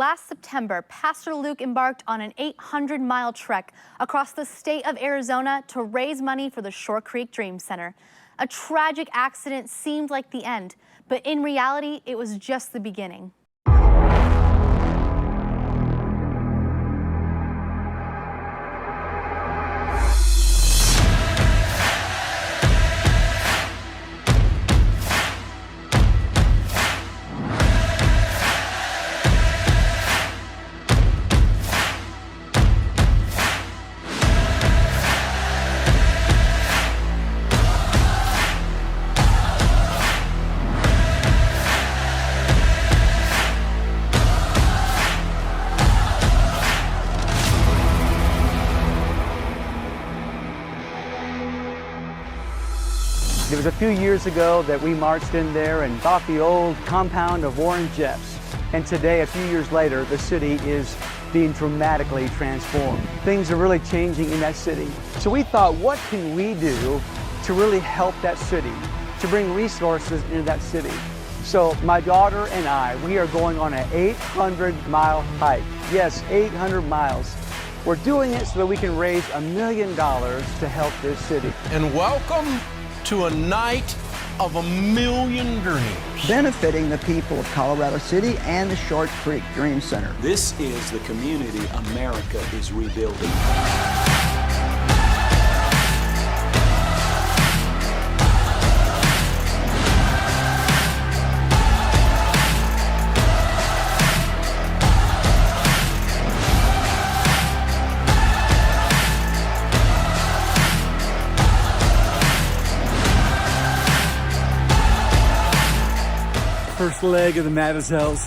last September, Pastor Luke embarked on an 800-mile trek across the state of Arizona to raise money for the Shore Creek Dream Center. A tragic accident seemed like the end, but in reality, it was just the beginning. It was a few years ago that we marched in there and bought the old compound of Warren Jeffs. And today, a few years later, the city is being dramatically transformed. Things are really changing in that city. So we thought, what can we do to really help that city, to bring resources into that city? So my daughter and I, we are going on an 800-mile hike. Yes, 800 miles. We're doing it so that we can raise $1 million to help this city. And welcome to a night of $1 million dreams. Benefiting the people of Colorado City and the Shore Creek Dream Center. This is the community America is rebuilding. First leg of the Mavizels,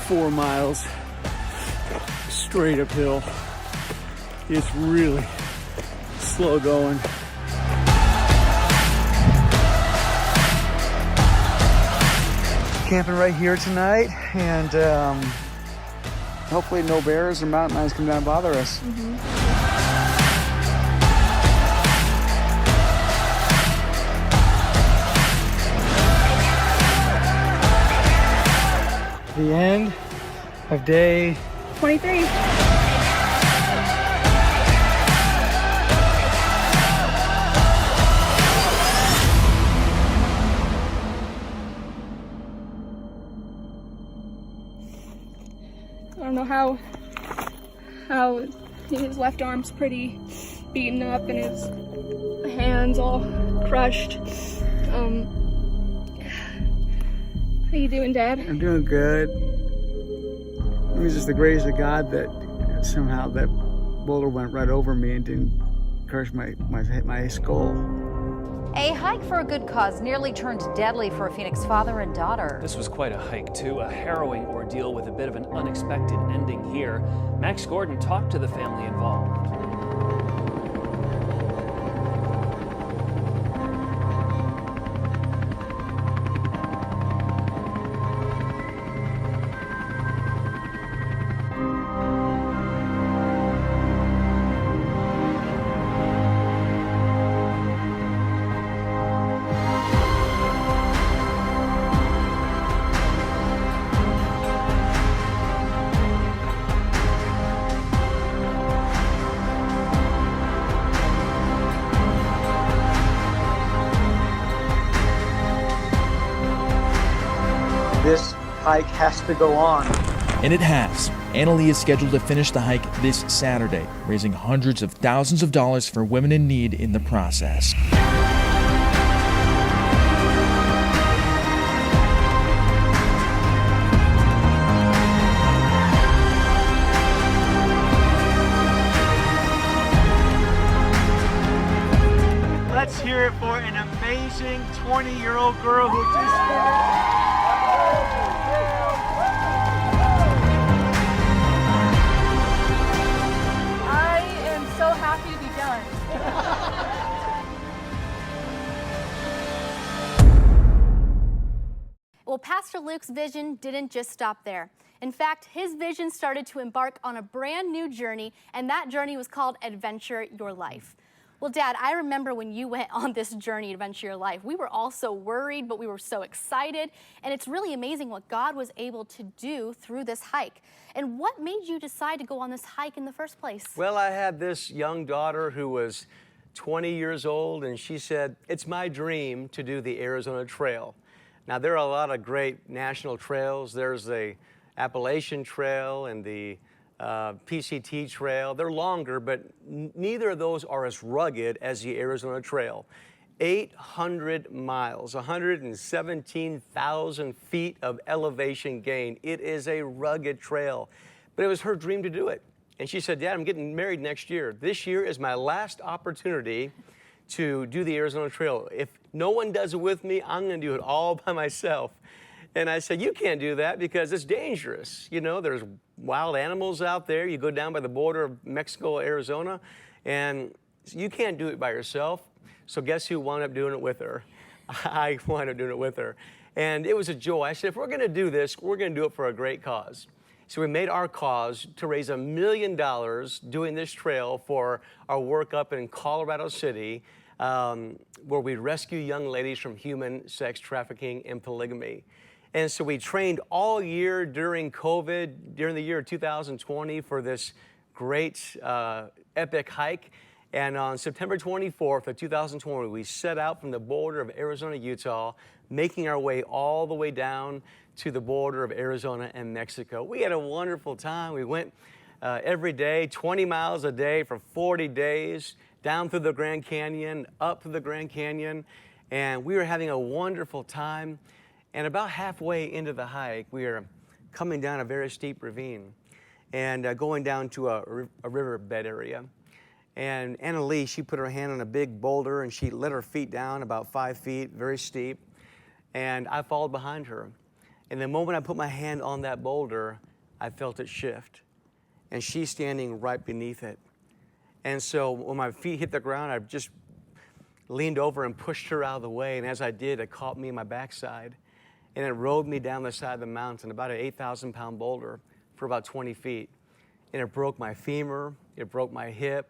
4 miles, straight uphill. It's really slow going. Camping right here tonight, and hopefully no bears or mountain lions come down and bother us. The end of day 23. I don't know how his left arm's pretty beaten up and his hands all crushed. How you doing, Dad? I'm doing good. It was just the grace of God that somehow that boulder went right over me and didn't crush my skull. A hike for a good cause nearly turned deadly for a Phoenix father and daughter. This was quite a hike, too. A harrowing ordeal with a bit of an unexpected ending here. Max Gordon talked to the family involved. This hike has to go on. And it has. Annalie is scheduled to finish the hike this Saturday, raising hundreds of thousands of dollars for women in need in the process. Let's hear it for an amazing 20-year-old girl who just Happy to be done. Well, Pastor Luke's vision didn't just stop there. In fact, his vision started to embark on a brand new journey, and that journey was called Adventure Your Life. Well, Dad, I remember when you went on this journey to Adventure Your Life. We were all so worried, but we were so excited. And it's really amazing what God was able to do through this hike. And what made you decide to go on this hike in the first place? Well, I had this young daughter who was 20 years old, and she said, it's my dream to do the Arizona Trail. Now, there are a lot of great national trails. There's the Appalachian Trail and the PCT Trail. They're longer, but neither of those are as rugged as the Arizona Trail. 800 miles, 117,000 feet of elevation gain. It is a rugged trail, but it was her dream to do it. And she said, Dad, I'm getting married next year. This year is my last opportunity to do the Arizona Trail. If no one does it with me, I'm going to do it all by myself. And I said, you can't do that because it's dangerous. You know, there's wild animals out there. You go down by the border of Mexico, Arizona, and you can't do it by yourself. So guess who wound up doing it with her? I wound up doing it with her. And it was a joy. I said, if we're going to do this, we're going to do it for a great cause. So we made our cause to raise $1 million doing this trail for our work up in Colorado City, where we rescue young ladies from human sex trafficking and polygamy. And so we trained all year during COVID, during the year 2020, for this great epic hike. And on September 24th of 2020, we set out from the border of Arizona, Utah, making our way all the way down to the border of Arizona and Mexico. We had a wonderful time. We went every day, 20 miles a day for 40 days, down through the Grand Canyon, up to the Grand Canyon, and we were having a wonderful time. And about halfway into the hike, we were coming down a very steep ravine and going down to a riverbed area. And Anna Lee, she put her hand on a big boulder and she let her feet down about 5 feet, very steep. And I followed behind her. And the moment I put my hand on that boulder, I felt it shift. And she's standing right beneath it. And so when my feet hit the ground, I just leaned over and pushed her out of the way. And as I did, it caught me in my backside. And it rode me down the side of the mountain, about an 8,000-pound boulder for about 20 feet. And it broke my femur, it broke my hip,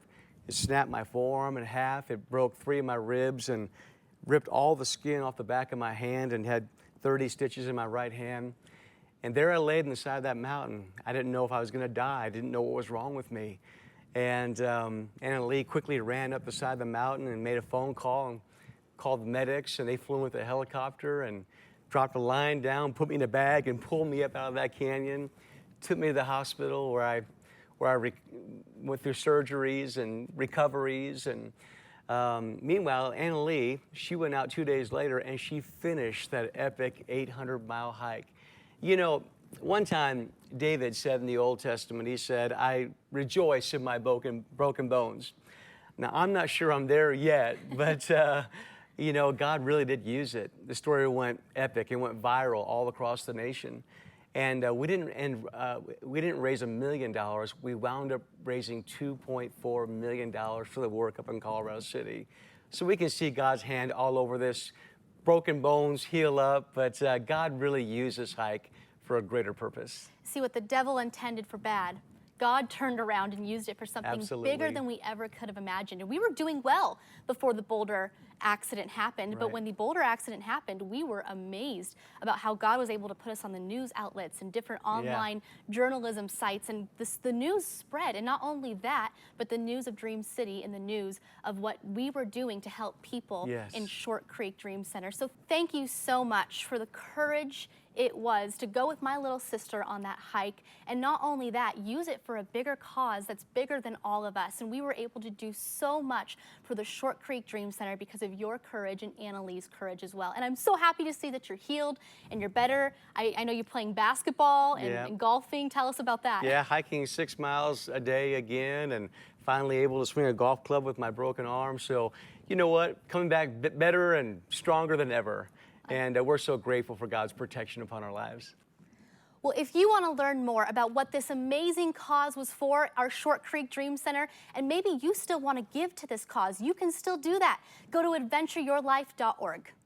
it snapped my forearm in half, it broke 3 of my ribs and ripped all the skin off the back of my hand and had 30 stitches in my right hand. And there I laid on the side of that mountain. I didn't know if I was gonna die. I didn't know what was wrong with me. And Anna Lee quickly ran up the side of the mountain and made a phone call and called the medics, and they flew with a helicopter and dropped a line down, put me in a bag, and pulled me up out of that canyon, took me to the hospital where I went through surgeries and recoveries. And meanwhile, Anna Lee, she went out 2 days later and she finished that epic 800-mile hike. You know, one time David said in the Old Testament, he said, I rejoice in my broken bones. Now, I'm not sure I'm there yet, but you know, God really did use it. The story went epic. It went viral all across the nation. And we didn't raise $1 million. We wound up raising $2.4 million for the work up in Colorado City. So we can see God's hand all over this. Broken bones heal up, but God really used this hike for a greater purpose. See, what the devil intended for bad, God turned around and used it for something bigger than we ever could have imagined. And we were doing well before the boulder accident happened. Right. But when the boulder accident happened, we were amazed about how God was able to put us on the news outlets and different online journalism sites. And the news spread. And not only that, but the news of Dream City and the news of what we were doing to help people in Short Creek Dream Center. So thank you so much for the courage it was to go with my little sister on that hike, and not only that, use it for a bigger cause that's bigger than all of us. And we were able to do so much for the Short Creek Dream Center because of your courage and Anna Lee's courage as well. And I'm so happy to see that you're healed and you're better. I know you're playing basketball and golfing. Tell us about that. Yeah, hiking 6 miles a day again, and finally able to swing a golf club with my broken arm. So, you know what? Coming back better and stronger than ever. And we're so grateful for God's protection upon our lives. Well, if you want to learn more about what this amazing cause was for, our Short Creek Dream Center, and maybe you still want to give to this cause, you can still do that. Go to adventureyourlife.org.